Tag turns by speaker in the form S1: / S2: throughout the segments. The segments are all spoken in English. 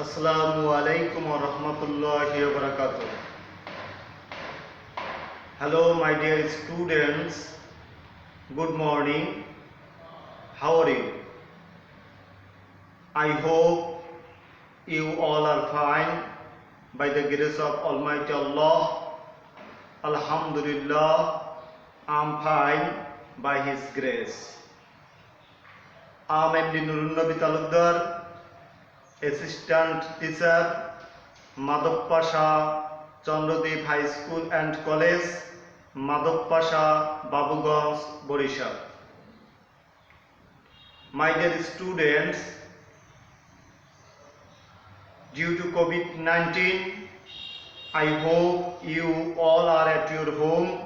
S1: Assalamu alaikum wa rahmatullahi wa barakatuh. Hello, my dear students. Good morning. How are you? I hope you all are fine by the grace of Almighty Allah. Alhamdulillah, I'm fine by His grace. I'm MD Nurun Nabi Talukdar, Assistant Teacher, Madhop Pasha, Chandradip High School and College, Madhop Pasha, Babuganj, Borishal. My dear students, due to COVID-19, I hope you all are at your home,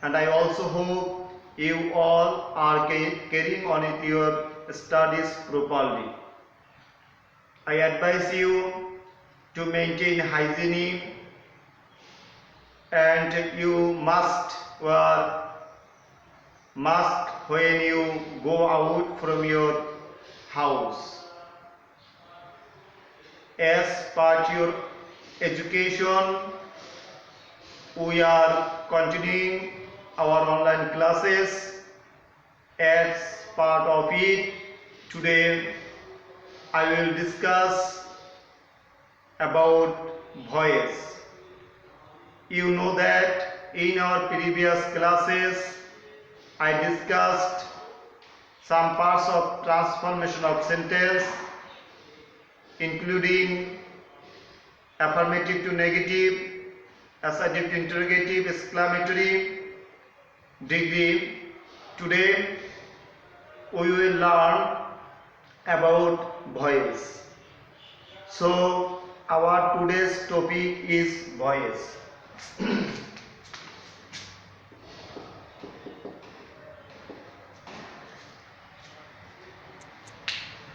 S1: and I also hope you all are carrying on with your studies properly. I advise you to maintain hygiene, and you must wear mask when you go out from your house. As part your education, we are continuing our online classes. As part of it, today I will discuss about voice. You know that in our previous classes I discussed some parts of transformation of sentence, including affirmative to negative, assertive to interrogative, exclamatory, degree. Today we will learn about voice. So our today's topic is voice.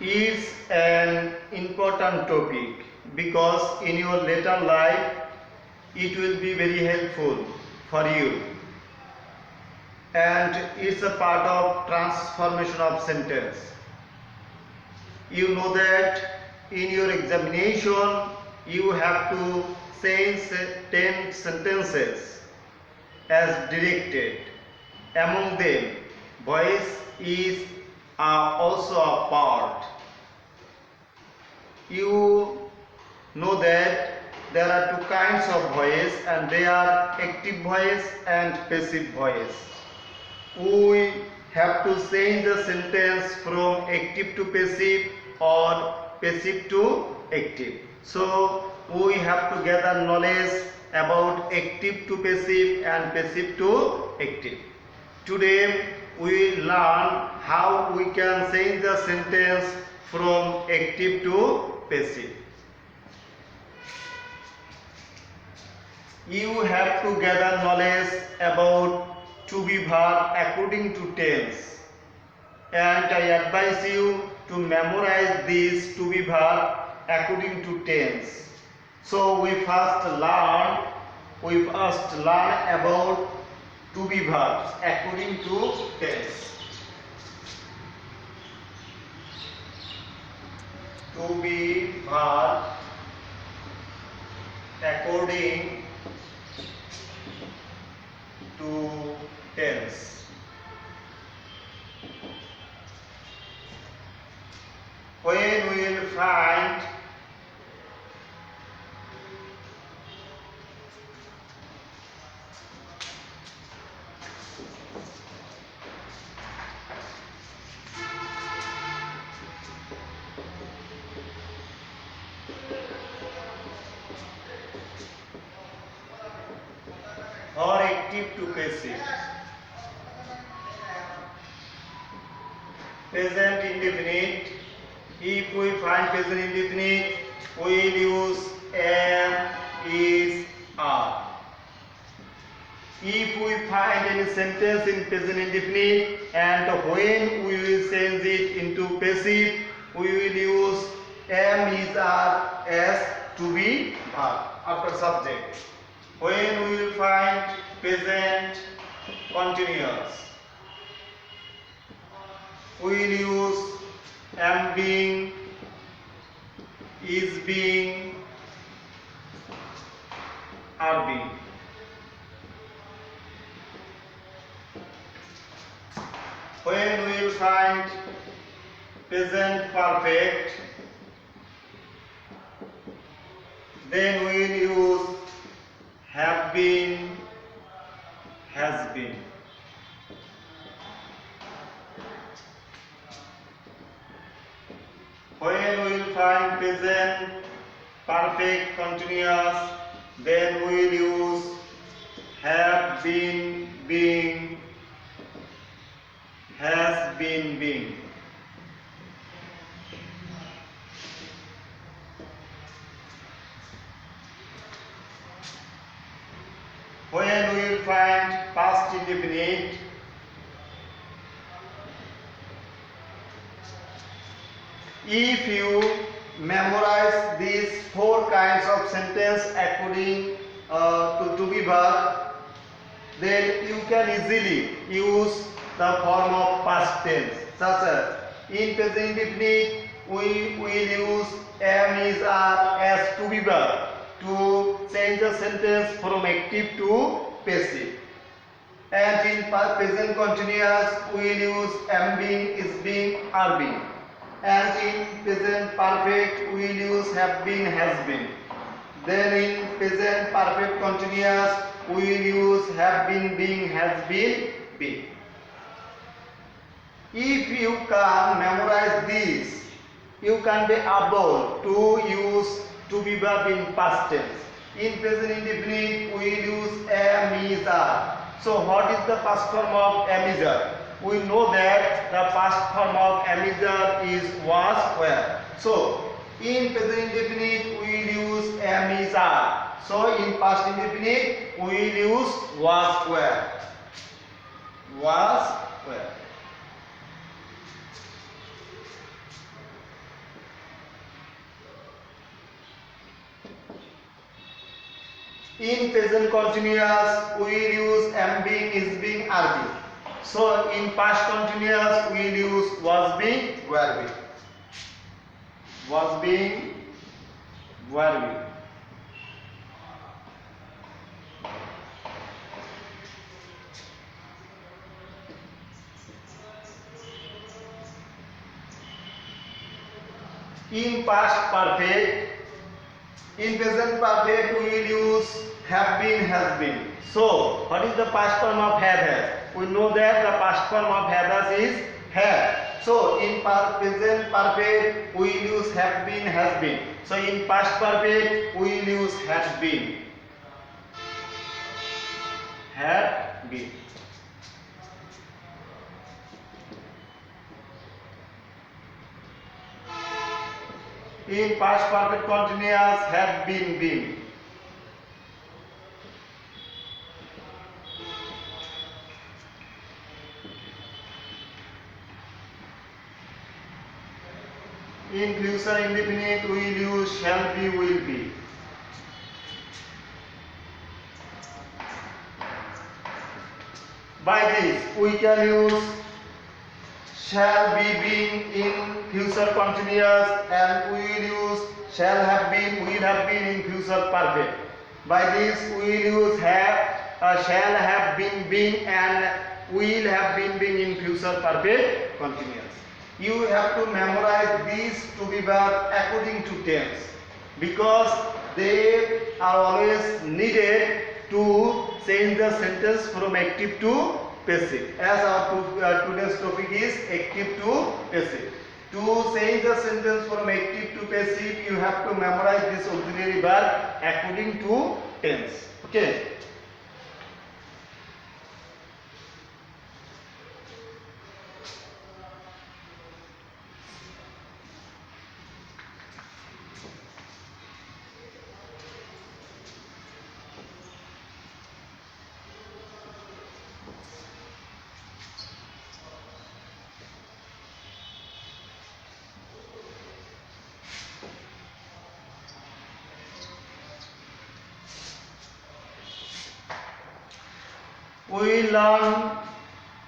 S1: Is an important topic because in your later life it will be very helpful for you, and it's a part of transformation of sentence. You know that in your examination you have to say 10 sentences as directed. Among them, voice is also a part. You know that there are two kinds of voice, and they are active voice and passive voice. We have to change the sentence from active to passive or passive to active. So we have to gather knowledge about active to passive and passive to active. Today we learn how we can change the sentence from active to passive. You have to gather knowledge about to be verb according to tense, and I advise you to memorize this to be verb according to tense. So we first learn about to be verbs according to tense. To be verb according to tense. When we will find or active to passive. Present indefinite. If we find present indefinite, we will use am, is, are. If we find any sentence in present indefinite and when we will change it into passive, we will use am, is, are as to be verb after subject. When we will find present continuous, we will use am being, is being, are being. When we will find present perfect, then we will use have been, has been. When we will find present perfect continuous, then we will use have been, being, has been, being. When we will find past indefinite, if you memorize these four kinds of sentence according to be verb, then you can easily use the form of past tense, such as in present indefinite we will use am, is, are as to be verb to change the sentence from active to passive, and in present continuous we will use am being, is being, are being, and in present perfect we will use have been, has been. Then in present perfect continuous we will use have been, being, has been, being. If you can memorize this, you can be able to use to be verb in past tense. In present indefinite we will use am, is, are. So what is the past form of am, is, are? We know that the past form of am, is, are is was, were. So in present indefinite we will use am, is, are. So in past indefinite we will use was, were. Was, were. In present continuous we will use am being, is being, are being. So in past continuous we will use was being, were being. Was being, were being. In past perfect, in present perfect we will use have been, has been. So what is the past form of have, has? We know that the past form of have, has is have. So in present perfect we will use have been, has been. So in past perfect we will use has been. Have been. In past perfect continuous have been, been. In future indefinite we will use shall be, will be. By this we can use shall be, being in future continuous, and we will use shall have been, will have been in future perfect. By this we will use have, shall have been, and will have been in future perfect continuous. You have to memorize these to be verb according to tense, because they are always needed to change the sentence from active to passive, as our today's topic is active to passive. To change the sentence from active to passive, you have to memorize this auxiliary verb according to tense. Okay. We will learn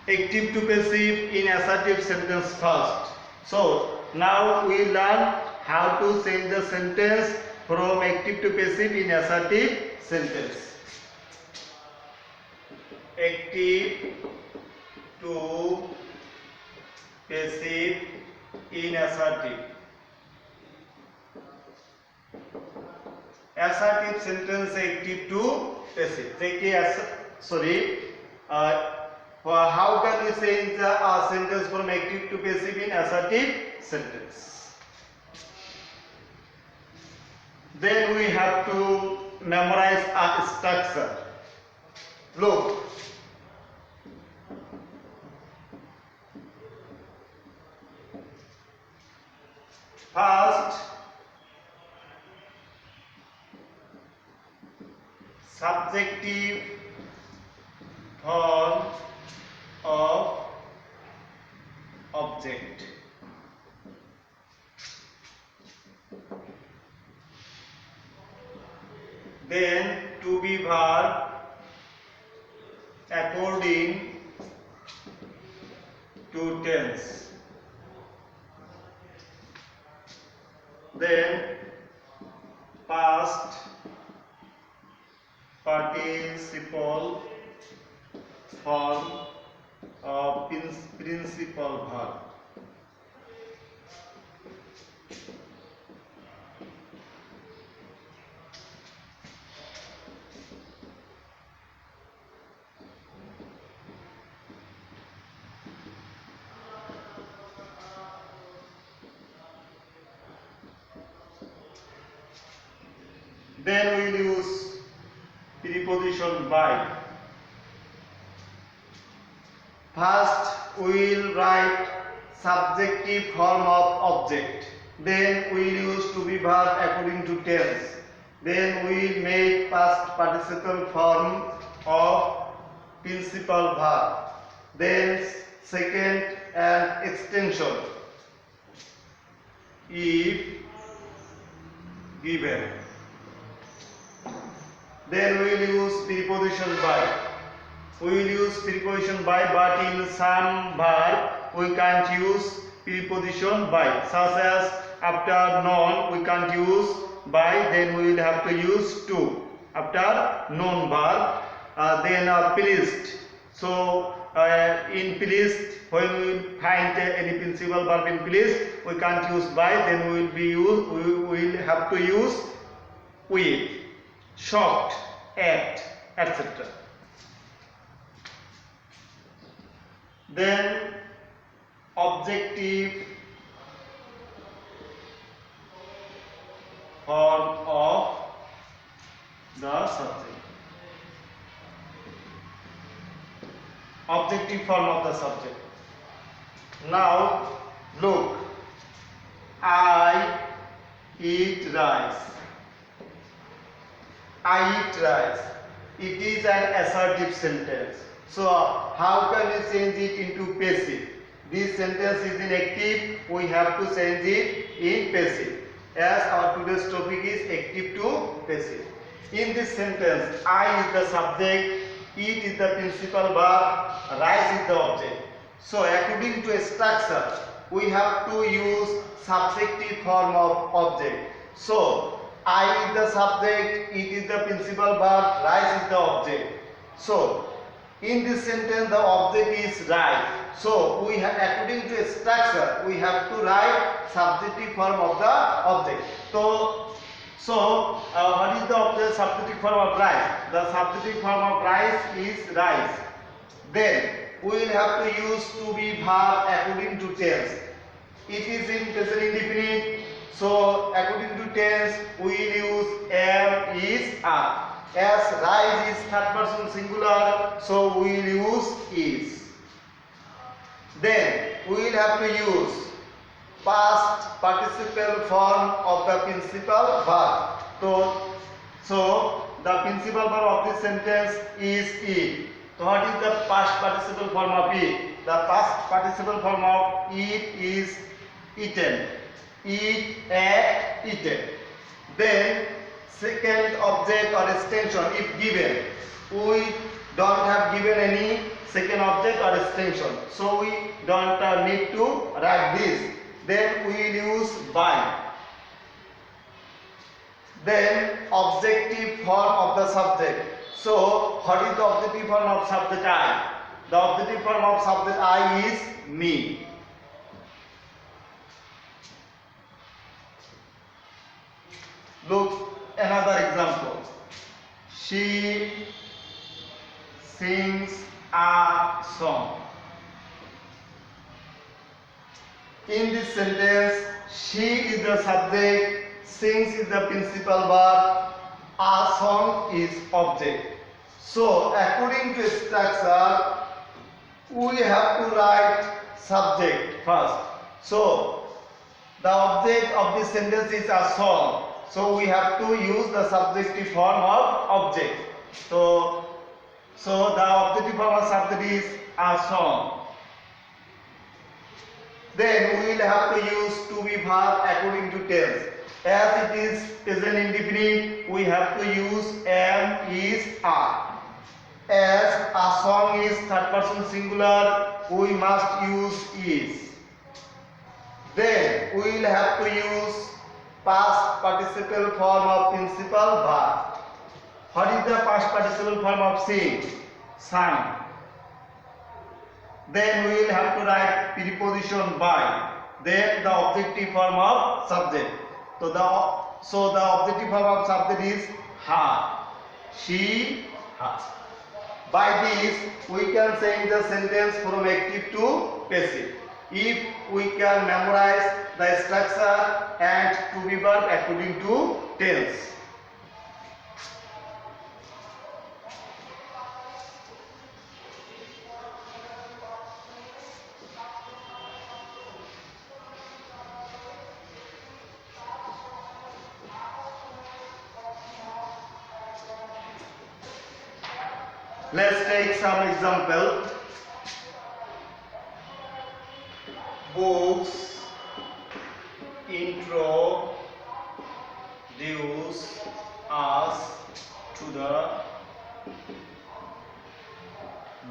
S1: active to passive in assertive sentence first. So now we learn how to change the sentence from active to passive in assertive sentence. Active to passive in assertive. Assertive sentence active to passive. How can we change the sentence from active to passive in assertive sentence? Then we have to memorize a structure. Look. First, subjective form of object. Then to be verb according to tense. Then past participle form of principal verb. Then we will use preposition by. First we will write subjective form of object. Then we will use to be verb according to tense. Then we will make past participle form of principal verb. Then second and extension if given. Then we will use preposition by. We will use preposition by, but in some verb we can't use preposition by, such as after noun we can't use by, then we will have to use to after noun verb. Then pleased. So in pleased, when we will find any principal verb in pleased, we can't use by, then we will have to use with, shocked, at, etc. Then objective form of the subject. Objective form of the subject. Now look, I eat rice. I eat rice. It is an assertive sentence. So how can we change it into passive? This sentence is in active, we have to change it in passive. As our today's topic is active to passive. In this sentence, I is the subject, eat is the principal verb, rice is the object. So according to a structure, we have to use subjective form of object. So I is the subject, it is the principal verb, rice is the object. So in this sentence the object is rice. So we have, according to a structure, we have to write subjective form of the object. So what is the object subjective form of rice? The subjective form of rice is rice. Then we will have to use to be verb according to tense. It is in present indefinite. So according to tense, we will use am, is, are. As rice is third person singular, so we will use is. Then we will have to use past participle form of the principal verb. So the principal verb of this sentence is eat. So what is the past participle form of eat? The past participle form of eat is eaten. Eat, ate, eaten. Then second object or extension if given. We don't have given any second object or extension, so we don't need to write this. Then we will use by. Then objective form of the subject. So what is the objective form of subject I? The objective form of subject I is me. Look, another example. She sings a song. In this sentence, she is the subject, sings is the principal verb, a song is object. So, according to structure, we have to write subject first. So, the object of this sentence is a song. So, we have to use the subjective form of object. So the objective form of subject is a song. Then we will have to use to be verb according to tense. As it is present indefinite, we have to use am, is, are. As a song is third person singular, we must use is. Then we will have to use past participle form of principal verb. What is the past participle form of sing? Sang. Then we will have to write preposition by. Then the objective form of subject. So the objective form of subject is her. She, her. By this we can change the sentence from active to passive. If we can memorize the structure and to be verb according to tense. Let's take some example. Books introduce us to the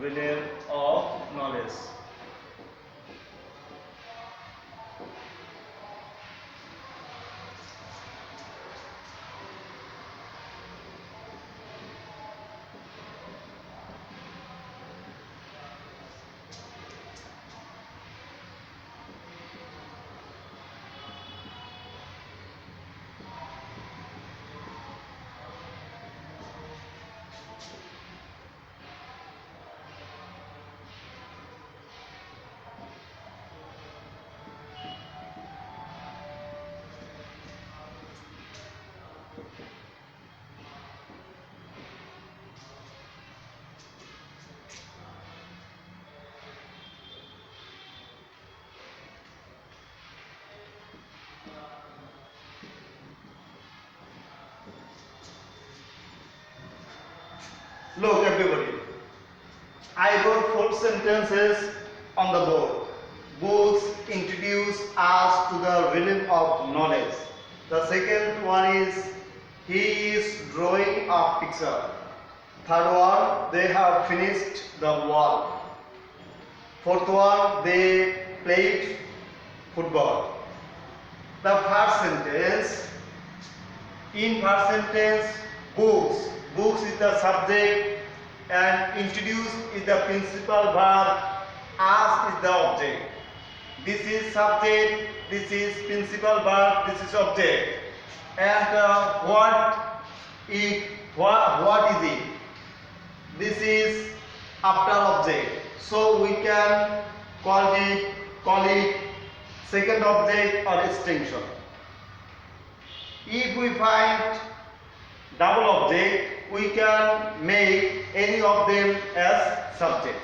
S1: realm of knowledge. Look everybody, I wrote 4 sentences on the board. Books introduce us to the realm of knowledge. The second one is he is drawing a picture. Third one, they have finished the wall. Fourth one, they played football. The first sentence, in first sentence, books is the subject and introduce is the principal verb, us is the object. This is subject, this is principal verb, this is object. And what is it? This is after object. So we can call it second object or extension. If we find double object, we can make any of them as subject.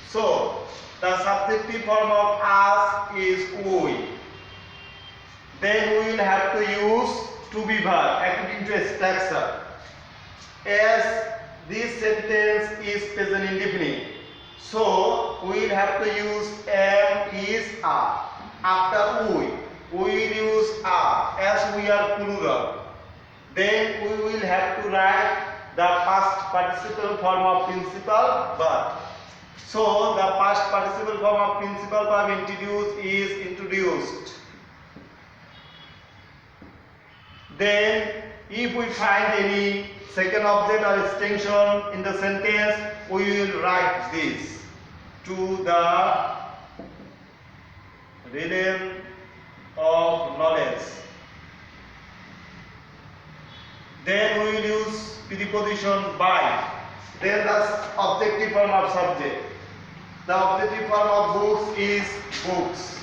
S1: So the subjective form of us is we. Then we will have to use to be verb according to a structure. As this sentence is present indefinite, so we will have to use am, is, are. After we will use are as we are plural. Then we will have to write the past participle form of principal verb. So the past participle form of principal verb introduce is introduced. Then if we find any second object or extension in the sentence, we will write this: to the realm of knowledge. Then we will use preposition by. Then the objective form of subject. The objective form of books is books.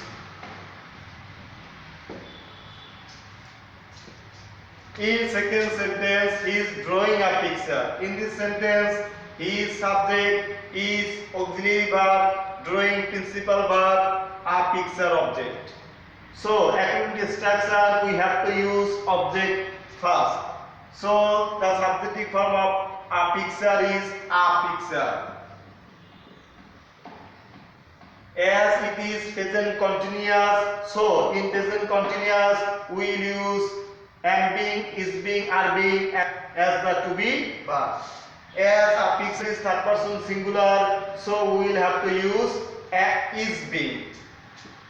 S1: In second sentence, he is drawing a picture. In this sentence, his subject is auxiliary verb, drawing principal verb, a picture object. So, according to structure, we have to use object first. So, the subjective form of a picture is a picture. As it is present continuous, so in present continuous, we will use am being, is being, are being as the to be verb. As a picture is third person singular, so we will have to use is being.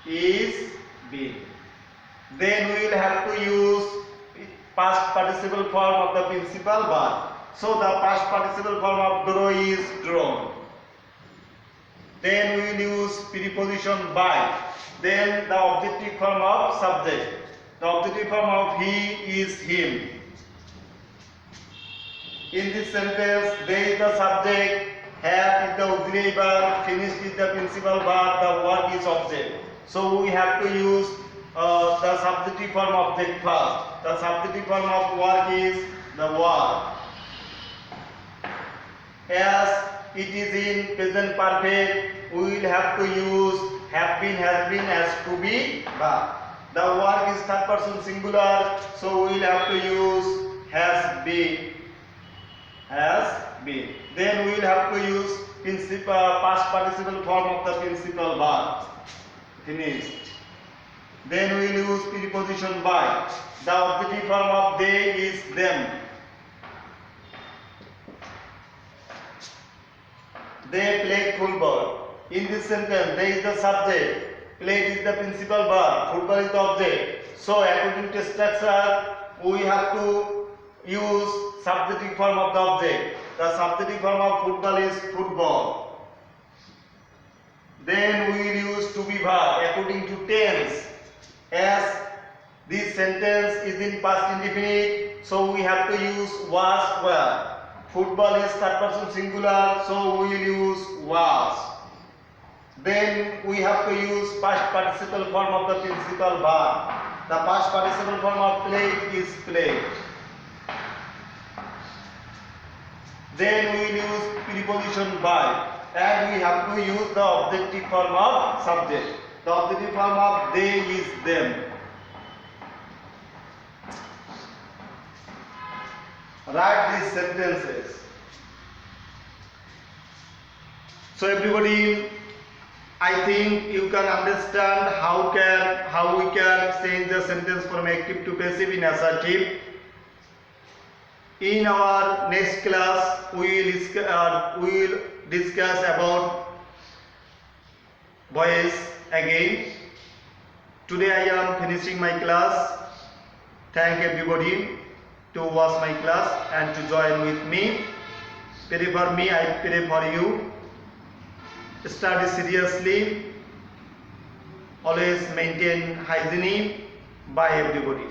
S1: Is being. Then we will have to use past participle form of the principal verb. So the past participle form of draw is drawn. Then we will use preposition by. Then the objective form of subject. The objective form of he is him. In this sentence, there is the subject, have is the auxiliary verb, finished is the principal verb, the work is object. So we have to use the subjective form object first. The subjective form of work is the verb. As it is in present perfect, we will have to use have been, has been as to be verb. The work is third person singular, so we will have to use has been. Has been. Then we will have to use past participle form of the principal verb. Finished. Then we will use preposition by. The objective form of they is them. They played football. In this sentence, they is the subject. Played is the principal verb, football is the object. So according to structure, we have to use subjective form of the object. The subjective form of football is football. Then we will use to be verb according to tense. As this sentence is in past indefinite, so we have to use was, were. Football is third person singular, so we will use was. Then we have to use past participle form of the principal verb. The past participle form of played is played. Then we will use preposition by, and we have to use the objective form of subject. The objective form of they is them. Write these sentences. So everybody, I think you can understand how we can change the sentence from active to passive in assertive. In our next class, we will discuss about voice again. Today I am finishing my class. Thank everybody to watch my class and to join with me. Pray for me, I pray for you. Study seriously. Always maintain hygiene by everybody.